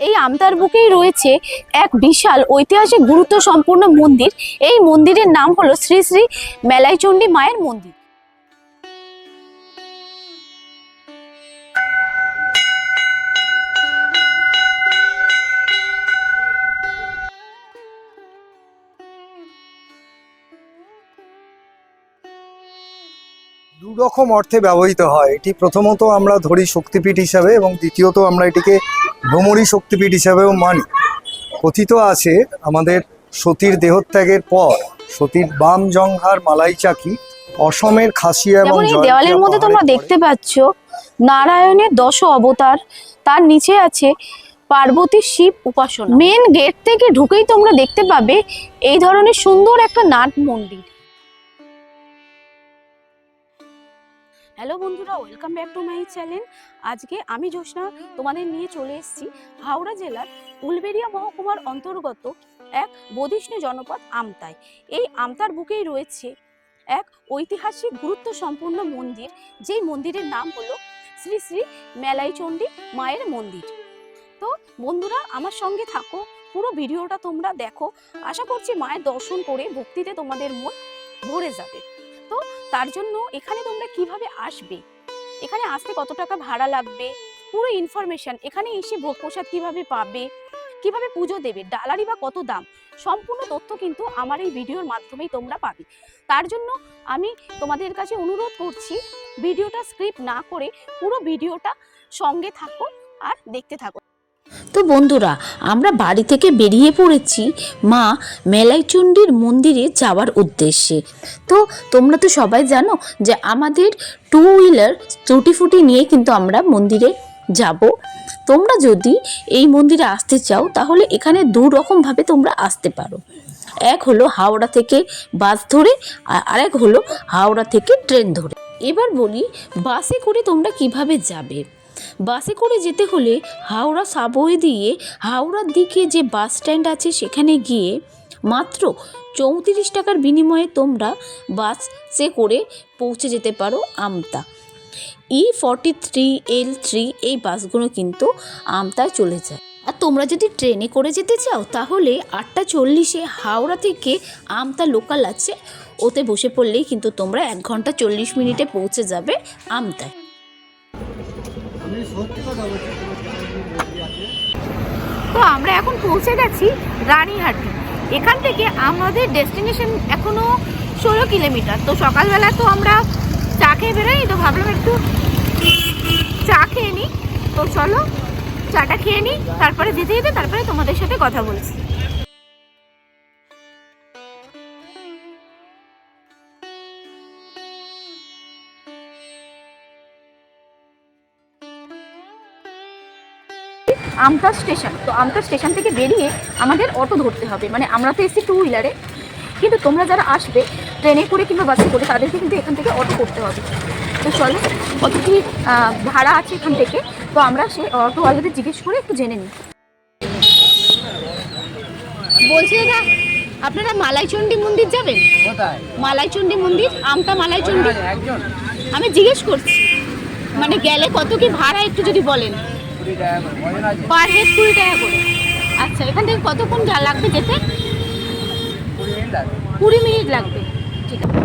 এই আমতার বুকেই রয়েছে এক বিশাল ঐতিহাসিক গুরুত্ব সম্পন্ন মন্দির। এই মন্দিরের নাম হলো শ্রী শ্রী মেলাইচণ্ডী মায়ের মন্দির। দুরকম অর্থে ব্যবহৃত হয়। এটি প্রথমত আমরা ধরি শক্তিপীঠ হিসাবে এবং দ্বিতীয়ত আমরা এটিকে ভ্রমরী শক্তিপীঠ হিসাবেও মানি। কথিত আছে আমাদের সতীর দেহত্যাগের পর সতীর বাম জংহার মালাইচাকি অসমের খাসিয়া এবং দেওয়ালের মধ্যে তোমরা দেখতে পাচ্ছ নারায়ণের 10 অবতার, তার নিচে আছে পার্বতী শিব উপাসনা। মেন গেট থেকে ঢুকেই তোমরা দেখতে পাবে এই ধরনের সুন্দর একটা নাট মন্দির। হ্যালো বন্ধুরা, welcome back to my channel. আজকে আমি জ্যোৎস্না তোমাদের নিয়ে চলে এসেছি হাওড়া জেলার উলবেড়িয়া মহকুমার অন্তর্গত এক বধিষ্ণু জনপদ আমতায়। এই আমতার বুকেই রয়েছে এক ঐতিহাসিক গুরুত্ব সম্পন্ন মন্দির, যেই মন্দিরের নাম হলো শ্রী শ্রী মেলাইচণ্ডী মায়ের মন্দির। তো বন্ধুরা আমার সঙ্গে থাকো, পুরো ভিডিওটা তোমরা দেখো। আশা করছি মায়ের দর্শন করে ভক্তিতে তোমাদের মন ভরে যাবে। তো তার জন্য এখানে তোমরা কিভাবে আসবে, এখানে আসতে কত টাকা ভাড়া লাগবে, পুরো ইনফরমেশন, এখানে এসে ভোগ প্রসাদ কিভাবে পাবে, কিভাবে পুজো দেবে, ডালারি বা কত দাম, সম্পূর্ণ তথ্য কিন্তু আমার এই ভিডিওর মাধ্যমেই তোমরা পাবে। তার জন্য আমি তোমাদের কাছে অনুরোধ করছি, ভিডিওটা স্ক্রিপ্ট না করে পুরো ভিডিওটা সঙ্গে থাকো আর দেখতে থাকো। তো বন্ধুরা, আমরা বাড়ি থেকে বেরিয়ে পড়েছি মা মেলাইচণ্ডীর মন্দিরে যাওয়ার উদ্দেশ্যে। তো তোমরা তো সবাই জানো যে আমাদের 2 হুইলার চুটিফুটি নিয়ে কিন্তু আমরা মন্দিরে যাব। তোমরা যদি এই মন্দিরে আসতে চাও তাহলে এখানে 2 রকমভাবে তোমরা আসতে পারো। এক হলো হাওড়া থেকে বাস ধরে, আর আরেক হলো হাওড়া থেকে ট্রেন ধরে। এবার বলি বাসে করে তোমরা কিভাবে যাবে। বাসে করে যেতে হলে হাওড়া সাবওয়ে দিয়ে হাওড়ার দিকে যে বাস স্ট্যান্ড আছে সেখানে গিয়ে মাত্র 34 টাকার বিনিময়ে তোমরা বাসে করে পৌঁছে যেতে পারো আমতা। E43L3 এই বাসগুলো কিন্তু আমতায় চলে যায়। আর তোমরা যদি ট্রেনে করে যেতে চাও তাহলে 8:40-এ হাওড়া থেকে আমতা লোকাল আছে, ওতে বসে পড়লেই কিন্তু তোমরা 1 ঘন্টা 40 মিনিটে পৌঁছে যাবে আমতায়। তো আমরা এখন পৌঁছে গেছি রানীহাটি। এখান থেকে আমাদের ডেস্টিনেশন এখনো 16 কিলোমিটার। তো সকালবেলা তো আমরা চা খেয়ে বেরোই, তো ভাবলাম একটু চা খেয়ে নিই। তো চলো চাটা খেয়ে নিই, তারপরে যেতে যেতে তারপরে তোমাদের সাথে কথা বলছি। আমতা স্টেশন। তো আমতা স্টেশন থেকে বেরিয়ে আমাদের অটো ধরতে হবে। মানে আমরা তো এসেছি 2 হুইলারে, কিন্তু তোমরা যারা আসবে ট্রেনে করে কিংবা বাসে করে তাদেরকে কিন্তু এখান থেকে অটো করতে হবে। তো চলো কত কি ভাড়া আছে এখান থেকে, তো আমরা সেই অটোওয়ালাদের জিজ্ঞেস করে একটু জেনে নিই। বলছি দাদা, আপনারা মালাইচণ্ডী মন্দির যাবেন? মালাইচণ্ডী মন্দির, আমতা মালাইচণ্ডী। আমি জিজ্ঞেস করছি মানে গেলে কত কি ভাড়া একটু যদি বলেন। পার হেড 20 টাকা করে। আচ্ছা, এখান থেকে কতক্ষণ লাগবে যেতে? 20 মিনিট লাগবে। ঠিক আছে।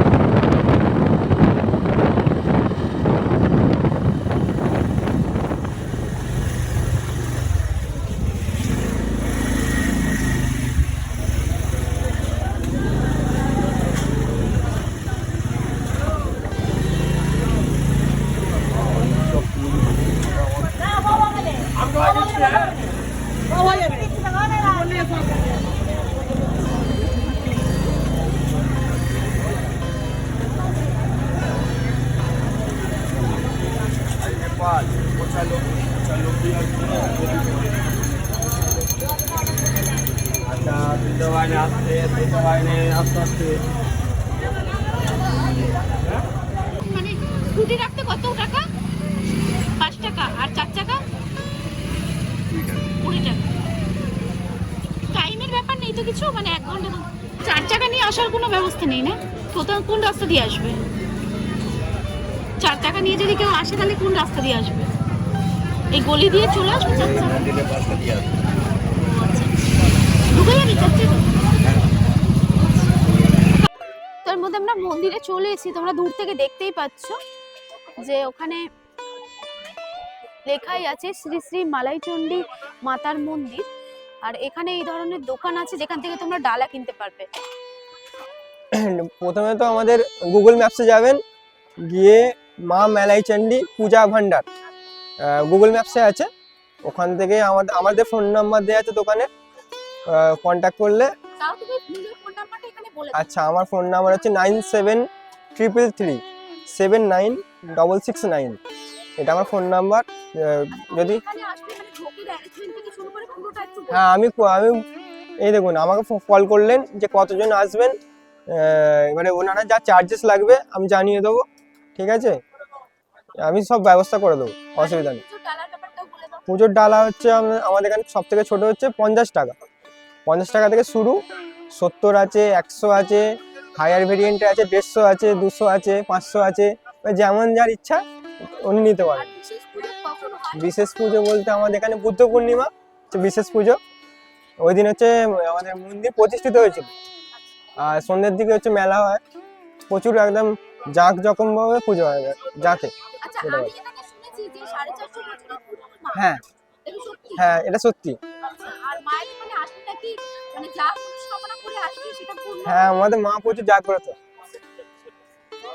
মানে স্কুটি রাখতে কত টাকা? 5 টাকা। আর 4 চাকা 20 টাকা। টাইমের ব্যাপার নেই তো কিছু, মানে 1 ঘন্টা। 4 চাকা নিয়ে আসার কোনো ব্যবস্থা নেই না? কোথাও কোন রাস্তা দিয়ে আসবে? 4 চাকা নিয়ে যদি কেউ আসে তাহলে কোন রাস্তা দিয়ে আসবে? এই গলি দিয়ে চলে আসবে চাচ্ছা? ঢুকে যাবি চাচ্ছি তো? তার মধ্যে আমরা মন্দিরে চলে এসেছি, তোমরা দূর থেকে দেখতেই পাচ্ছ যে ওখানে লেখাই আছে শ্রী শ্রী মালাইচণ্ডী মাতার মন্দির। আর এখানে এই ধরনের দোকান আছে যেখান থেকে তোমরা ডালা কিনতে পারবে। প্রথমে তো আমাদের গুগল ম্যাপসে যাবেন, গিয়ে মা মেলাইচণ্ডী পূজা ভান্ডার গুগল ম্যাপসে আছে, ওখান থেকে আমাদের ফোন নাম্বার দেওয়া আছে দোকানে, কন্ট্যাক্ট করলে। তাও তুমি নিজের ফোন নাম্বারটা এখানে বলে দাও। আচ্ছা, আমার ফোন নাম্বার হচ্ছে 9733379669। এটা আমার ফোন নাম্বার। যদি এখানে আসবে মানে ঢোকের অ্যারেঞ্জমেন্ট থেকে শুরু করে পুরোটা একটু বলো। হ্যাঁ, আমি এই দেখুন, আমাকে কল করলেন যে কতজন আসবেন, এবারে ওনারা যা চার্জেস লাগবে আমি জানিয়ে দেবো, ঠিক আছে? আমি সব ব্যবস্থা করে দেবো, অসুবিধা নেই। পুজোর ডালার ব্যাপারটাও বলে দাও। পুজোর ডালা হচ্ছে আমাদের এখানে সব থেকে ছোট হচ্ছে 50 টাকা। 50 টাকা থেকে শুরু, 70 আছে, 100 আছে, হায়ার ভেরিয়েন্টে আছে, 150 আছে, 200 আছে, 500 আছে, যেমন যার ইচ্ছা উনি নিতে আর পারেন। বিশেষ পুজো কখন হয়? বিশেষ পুজো বলতে আমাদের এখানে বুদ্ধ পূর্ণিমা হচ্ছে বিশেষ পুজো। ওই দিন হচ্ছে আমাদের মন্দির প্রতিষ্ঠিত হয়েছিল, আর সন্ধ্যের দিকে হচ্ছে মেলা হয়, প্রচুর একদম জাঁকজমক ভাবে পুজো হয় যাকে। আচ্ছা, সেটা আমি বলো। এখানে শুনেছি যে 450 বছরের পুরনো মা। হ্যাঁ এটা সত্যি? হ্যাঁ, এটা সত্যি। আচ্ছা, আর মায়ের এখানে আসলে নাকি মানে যা মনস্কামনা করে আসবে সেটা পূর্ণ হয়? হ্যাঁ, আমাদের মা প্রচুর জাগ্রত,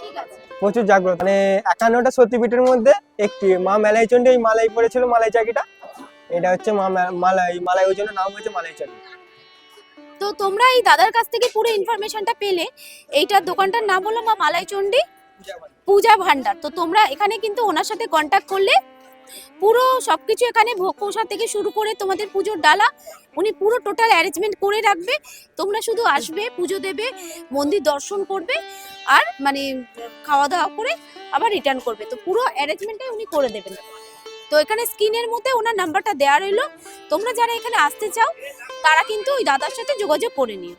ঠিক আছে। প্রচুর জাগ্রত। মানে 51টা সতীপীঠের মধ্যে একটি মা মেলাইচণ্ডী, এই মালাই পড়েছিল, মালাই চাকিটা, এটা হচ্ছে মা মালাই, ওই জন্য নাম হয়েছে মালাইচণ্ডী। তো তোমরা এই দাদার কাছ থেকে পুরো ইনফরমেশনটা পেলে। এইটার দোকানটার নাম হলো মা মালাইচণ্ডী পূজা ভান্ডার। তো তোমরা এখানে কিন্তু ওনার সাথে কন্ট্যাক্ট করলে পুরো সবকিছু, এখানে ভোগ প্রসাদ থেকে শুরু করে তোমাদের পুজোর ডালা উনি পুরো টোটাল অ্যারেঞ্জমেন্ট করে রাখবে। তোমরা শুধু আসবে, পুজো দেবে, মন্দির দর্শন করবে, আর মানে খাওয়া দাওয়া করে আবার রিটার্ন করবে। তো পুরো অ্যারেঞ্জমেন্টটাই উনি করে দেবেন। তো এখানে স্ক্রিনের মধ্যে ওনার নাম্বারটা দেওয়া রইলো, তোমরা যারা এখানে আসতে চাও তারা কিন্তু ওই দাদার সাথে যোগাযোগ করে নিও।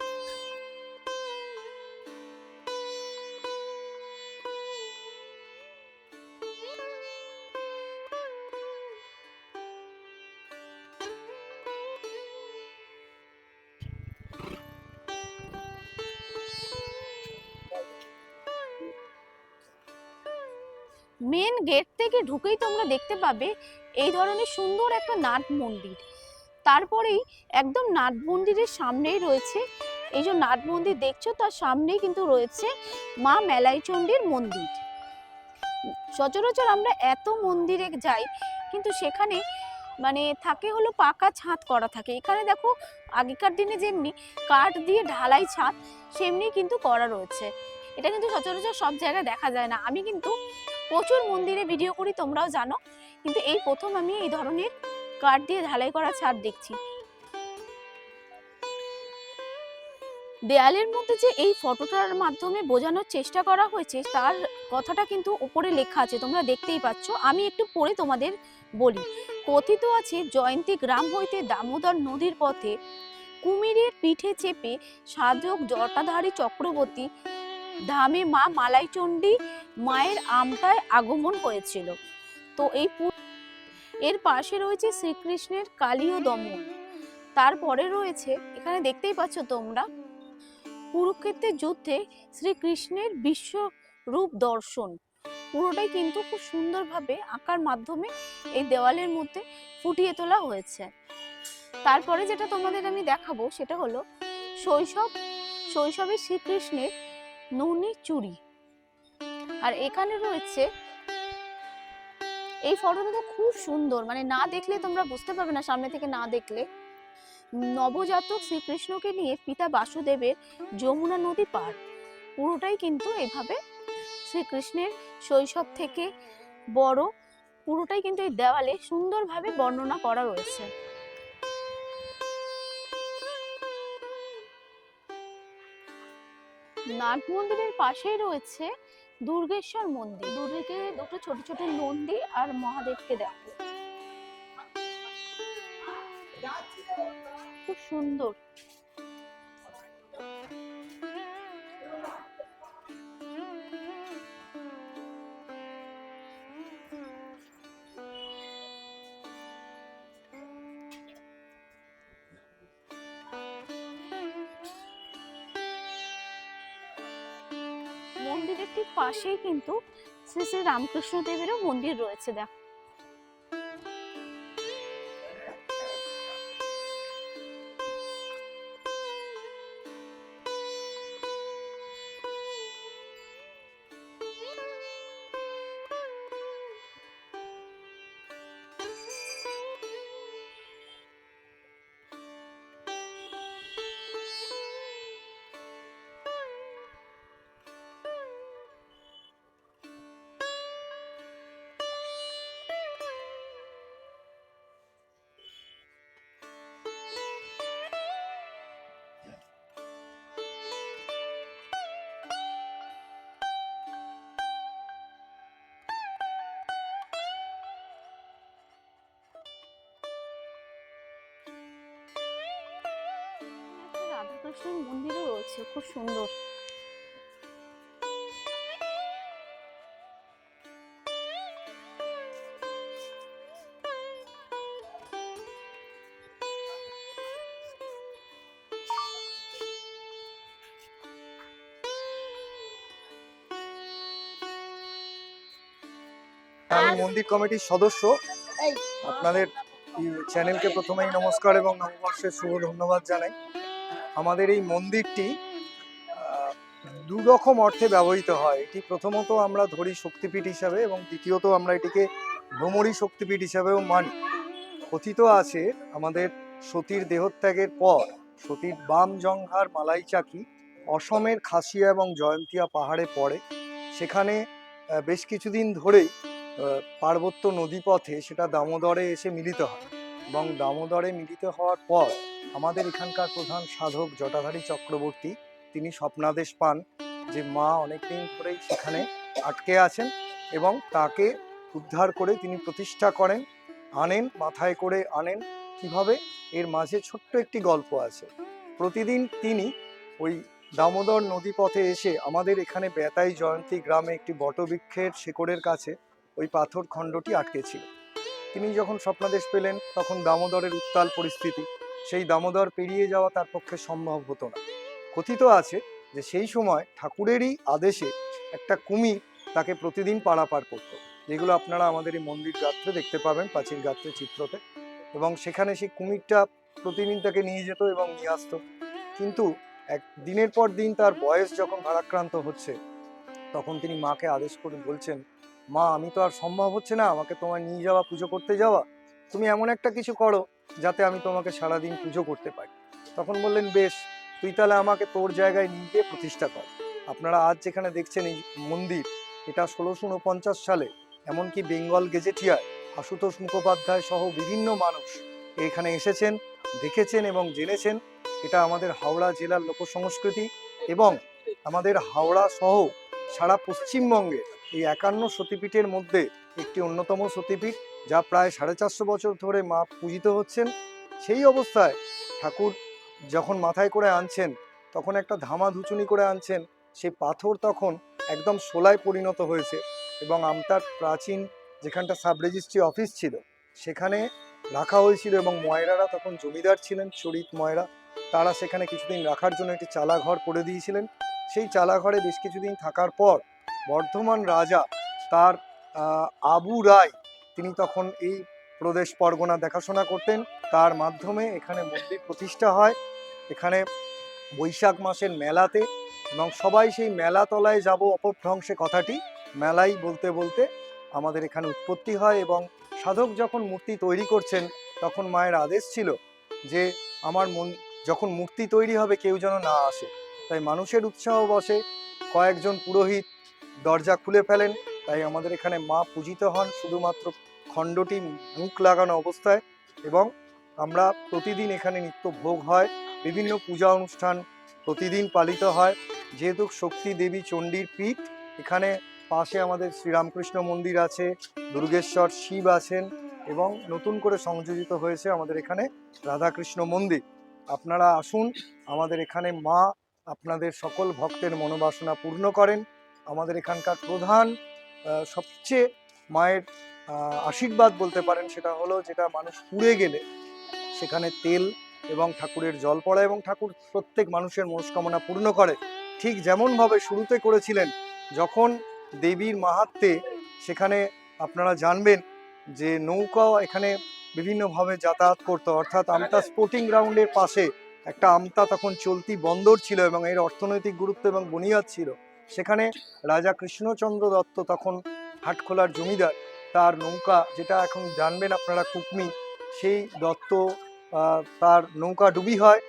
মেন গেট থেকে ঢুকেই তোমরা দেখতে পাবে এই ধরনের সুন্দর একটা নাট মন্দির। তারপরেই একদম নাট মন্দিরের সামনেই রয়েছে, এই যে নাট মন্দির দেখছো তার সামনেই কিন্তু রয়েছে মা মেলাইচণ্ডীর মন্দির। সচরাচর আমরা এত মন্দিরে যাই কিন্তু সেখানে মানে থাকে হলো পাকা ছাদ করা থাকে, এখানে দেখো আগেকার দিনে যেমনি কাঠ দিয়ে ঢালাই ছাদ সেমনি কিন্তু করা রয়েছে। এটা কিন্তু সচরাচর সব জায়গায় দেখা যায় না। আমি কিন্তু প্রচুর মন্দিরে ভিডিও করি, তোমরাও জানো, কিন্তু এই প্রথম আমি এই ধরনের কাঠ দিয়ে ঢালাই করা ছাদ দেখছি। দেয়ালের মধ্যে যে এই ফটোটার মাধ্যমে বোঝানোর চেষ্টা করা হয়েছে তার কথাটা কিন্তু উপরে লেখা আছে, তোমরা দেখতেই পাচ্ছ। আমি একটু পড়ে তোমাদের বলি। কথিত আছে, জয়ন্তী গ্রাম হইতে দামোদর নদীর পথে কুমিরের পিঠে চেপে সাধক জটাধারী চক্রবর্তী ধামে মা মালাইচণ্ডী মায়ের আমতায় আগমন হয়েছিল। তো এর পাশে রয়েছে শ্রীকৃষ্ণের কালীয় দমন। তারপরে রয়েছে, এখানে দেখতেই পাচ্ছ তোমরা, কুরুক্ষেত্রের যুদ্ধে শ্রীকৃষ্ণের বিশ্বরূপ দর্শন। পুরোটাই কিন্তু খুব সুন্দরভাবে আঁকার মাধ্যমে এই দেওয়ালের মধ্যে ফুটিয়ে তোলা হয়েছে। তারপরে যেটা তোমাদের আমি দেখাবো সেটা হলো শৈশবে শ্রীকৃষ্ণের নুনি চুড়ি। আর এখানে রয়েছে, এই ফটোটা তো খুব সুন্দর, মানে না দেখলে তোমরা বুঝতে পারবে না সামনে থেকে না দেখলে। নবজাতক শ্রীকৃষ্ণকে নিয়ে পিতা বাসুদেবের যমুনা নদী পার। পুরোটাই কিন্তু এভাবে শ্রীকৃষ্ণের শৈশব থেকে বড় পুরোটাই কিন্তু এই দেওয়ালে সুন্দরভাবে বর্ণনা করা রয়েছে। নাট মন্দিরের পাশেই রয়েছে দুর্গেশ্বর মন্দির। দুর্গে দুটো ছোট ছোট নন্দী আর মহাদেবকে দেখো, খুব সুন্দর। ঠিক পাশেই কিন্তু শ্রী শ্রী রামকৃষ্ণ দেবেরও মন্দির রয়েছে। দেখো একটা রাধাকৃষ্ণের মন্দিরও রয়েছে, খুব সুন্দর। আমি মন্দির কমিটির সদস্য। আপনাদের চ্যানেলকে প্রথমেই নমস্কার এবং নববর্ষের শুভ ধন্যবাদ জানাই। আমাদের এই মন্দিরটি দু রকম অর্থে ব্যবহৃত হয়। এটি প্রথমত আমরা ধরি শক্তিপীঠ হিসাবে এবং দ্বিতীয়ত আমরা এটিকে ভ্রমরী শক্তিপীঠ হিসাবেও মানি। কথিত আছে আমাদের সতীর দেহত্যাগের পর সতীর বাম জঙ্ঘার মালাই চাকি অসমের খাসিয়া এবং জয়ন্তিয়া পাহাড়ে পড়ে। সেখানে বেশ কিছুদিন ধরেই পার্বত্য নদীপথে সেটা দামোদরে এসে মিলিত হয় এবং দামোদরে মিলিত হওয়ার পর আমাদের এখানকার প্রধান সাধক জটাধারী চক্রবর্তী তিনি স্বপ্নাদেশ পান যে মা অনেকদিন ধরেই সেখানে আটকে আছেন এবং তাকে উদ্ধার করে তিনি প্রতিষ্ঠা করেন, আনেন, মাথায় করে আনেন। কিভাবে? এর মাঝে ছোট্ট একটি গল্প আছে। প্রতিদিন তিনি ওই দামোদর নদীপথে এসে আমাদের এখানে বেতাই জয়ন্তী গ্রামে একটি বটবৃক্ষের শেকড়ের কাছে ওই পাথর খণ্ডটি আটকে ছিল। তিনি যখন স্বপ্নাদেশ পেলেন তখন দামোদরের উত্তাল পরিস্থিতি, সেই দামোদর পেরিয়ে যাওয়া তার পক্ষে সম্ভব হতো না। কথিত আছে যে সেই সময় ঠাকুরেরই আদেশে একটা কুমির তাকে প্রতিদিন পারাপার করত, যেগুলো আপনারা আমাদের এই মন্দির গাত্রে দেখতে পাবেন, প্রাচীর গাত্রে চিত্রতে। এবং সেখানে সেই কুমিরটা প্রতিদিন তাকে নিয়ে যেত এবং নিয়ে আসতো। কিন্তু দিনের পর দিন তার বয়স যখন ভারাক্রান্ত হচ্ছে তখন তিনি মাকে আদেশ করে বলছেন, মা আমি তো আর সম্ভব হচ্ছে না আমাকে তোমায় নিয়ে যাওয়া, পুজো করতে যাওয়া, তুমি এমন একটা কিছু করো যাতে আমি তোমাকে সারাদিন পুজো করতে পারি। তখন বললেন, বেশ, তুই তাহলে আমাকে তোর জায়গায় নিয়ে গিয়ে প্রতিষ্ঠা কর। আপনারা আজ যেখানে দেখছেন এই মন্দির, এটা 1649 সালে এমনকি বেঙ্গল গেজেটিয়ায় আশুতোষ মুখোপাধ্যায় সহ বিভিন্ন মানুষ এখানে এসেছেন, দেখেছেন এবং জেনেছেন। এটা আমাদের হাওড়া জেলার লোকসংস্কৃতি এবং আমাদের হাওড়া সহ সারা পশ্চিমবঙ্গে এই 51 সতীপীঠের মধ্যে একটি অন্যতম সতীপীঠ, যা প্রায় 450 বছর ধরে মা পূজিত হচ্ছেন। সেই অবস্থায় ঠাকুর যখন মাথায় করে আনছেন তখন একটা ধামা ধুচুনি করে আনছেন, সেই পাথর তখন একদম শোলায় পরিণত হয়েছে এবং আমতার প্রাচীন যেখানটা সাব রেজিস্ট্রি অফিস ছিল সেখানে রাখা হয়েছিল এবং ময়রারা তখন জমিদার ছিলেন, চরিত ময়রা, তারা সেখানে কিছুদিন রাখার জন্য একটি চালাঘর করে দিয়েছিলেন। সেই চালাঘরে বেশ কিছুদিন থাকার পর বর্ধমান রাজা তার আবু রায় তিনি তখন এই প্রদেশ পরগনা দেখাশোনা করতেন, তার মাধ্যমে এখানে মন্দির প্রতিষ্ঠা হয়। এখানে বৈশাখ মাসের মেলাতে এবং সবাই সেই মেলা তলায় যাব অপভ্রংশে কথাটি মেলাই বলতে বলতে আমাদের এখানে উৎপত্তি হয়। এবং সাধক যখন মূর্তি তৈরি করছেন তখন মায়ের আদেশ ছিল যে আমার যখন মূর্তি তৈরি হবে কেউ যেন না আসে। তাই মানুষের উৎসাহ বসে, কয়েকজন পুরোহিত দরজা খুলে ফেলেন, তাই আমাদের এখানে মা পূজিত হন শুধুমাত্র খণ্ডটি মুখ লাগানো অবস্থায়। এবং আমরা প্রতিদিন এখানে নিত্য ভোগ হয়, বিভিন্ন পূজা অনুষ্ঠান প্রতিদিন পালিত হয়। যেহেতু শক্তি দেবী চণ্ডীর পীঠ, এখানে পাশে আমাদের শ্রীরামকৃষ্ণ মন্দির আছে, দুর্গেশ্বর শিব আছেন এবং নতুন করে সংযোজিত হয়েছে আমাদের এখানে রাধাকৃষ্ণ মন্দির। আপনারা আসুন, আমাদের এখানে মা আপনাদের সকল ভক্তের মনোবাসনা পূর্ণ করেন। আমাদের এখানকার প্রধান সবচেয়ে মায়ের আশীর্বাদ বলতে পারেন সেটা হলো, যেটা মানুষ পুড়ে গেলে সেখানে তেল এবং ঠাকুরের জল পড়া এবং ঠাকুর প্রত্যেক মানুষের মনস্কামনা পূর্ণ করে। ঠিক যেমনভাবে শুরুতে করেছিলেন যখন দেবীর মাহাত্ম্যে সেখানে আপনারা জানবেন যে নৌকাও এখানে বিভিন্নভাবে যাতায়াত করতো, অর্থাৎ আমতা স্পোর্টিং গ্রাউন্ডের পাশে একটা আমতা তখন চলতি বন্দর ছিল এবং এর অর্থনৈতিক গুরুত্ব এবং বুনিয়াদ ছিল। সেখানে রাজা কৃষ্ণচন্দ্র দত্ত তখন হাটখোলার জমিদার, তার নৌকা, যেটা এখন জানবেন আপনারা কুকমি, সেই দত্ত তার নৌকা ডুবি হয়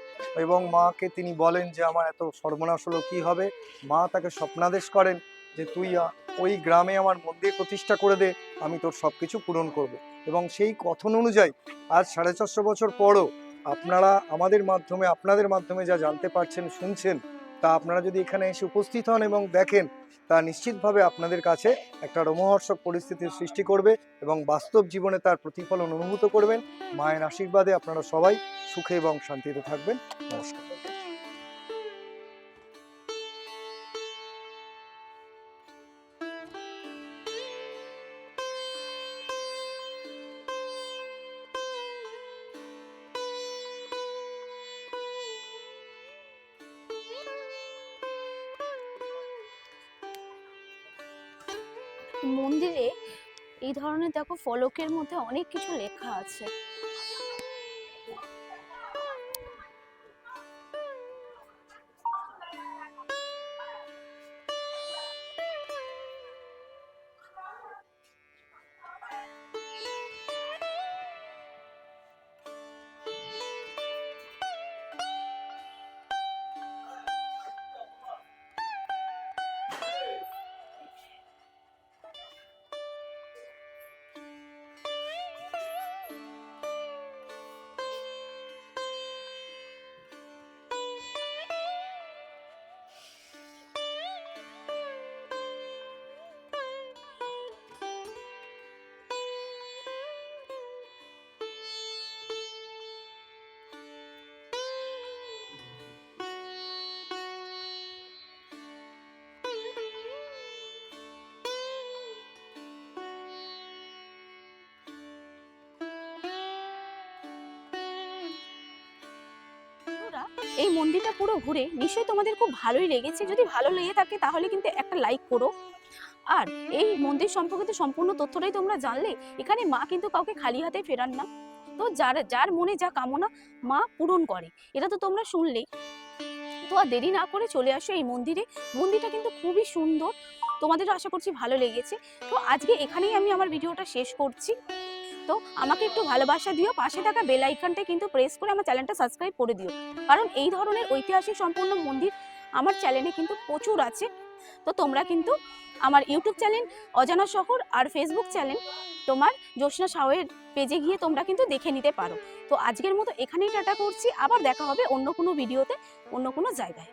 এবং মাকে তিনি বলেন যে আমার এত সর্বনাশ হলো, কী হবে। মা তাকে স্বপ্নাদেশ করেন যে তুই ওই গ্রামে আমার মন্দির প্রতিষ্ঠা করে দে, আমি তোর সব কিছু পূরণ করব। এবং সেই কথন অনুযায়ী আজ 450 বছর পরও আপনারা আমাদের মাধ্যমে, আপনাদের মাধ্যমে যা জানতে পারছেন, শুনছেন, তা আপনারা যদি এখানে এসে উপস্থিত হন এবং দেখেন, তা নিশ্চিতভাবে আপনাদের কাছে একটা রোমহর্ষক পরিস্থিতির সৃষ্টি করবে এবং বাস্তব জীবনে তার প্রতিফলন অনুভূত করবেন। মায়ের আশীর্বাদে আপনারা সবাই সুখে এবং শান্তিতে থাকবেন। নমস্কার। মন্দিরে এই ধরনের দেখো ফলকের মধ্যে অনেক কিছু লেখা আছে। এই মন্দিরটা পুরো ঘুরে নিশ্চয়ই তোমাদের খুব ভালোই লেগেছে। যদি ভালো লেগে থাকে তাহলে কিন্তু একটা লাইক করো। আর এই মন্দির সম্পর্কিত সম্পূর্ণ তথ্যটাই তোমরা জানলে। এখানে মা কিন্তু কাউকে খালি হাতে ফেরান না। তো যার মনে যা কামনা মা পূরণ করে, এটা তো তোমরা শুনলেই। তো আর দেরি না করে চলে আসো এই মন্দিরে। মন্দিরটা কিন্তু খুবই সুন্দর, তোমাদেরও আশা করছি ভালো লেগেছে। তো আজকে এখানেই আমি আমার ভিডিওটা শেষ করছি। তো আমাকে একটু ভালোবাসা দিও, পাশে থাকা বেল আইকনটা কিন্তু প্রেস করে আমার চ্যানেলটা সাবস্ক্রাইব করে দিও, কারণ এই ধরনের ঐতিহাসিক সম্পূর্ণ মন্দির আমার চ্যানেলে কিন্তু প্রচুর আছে। তো তোমরা কিন্তু আমার ইউটিউব চ্যানেল অজানা শহর আর ফেসবুক চ্যানেল তোমার জ্যোৎস্না সাউয়ের পেজে গিয়ে তোমরা কিন্তু দেখে নিতে পারো। তো আজকের মতো এখানেই টাটা করছি, আবার দেখা হবে অন্য কোনো ভিডিওতে, অন্য কোনো জায়গায়।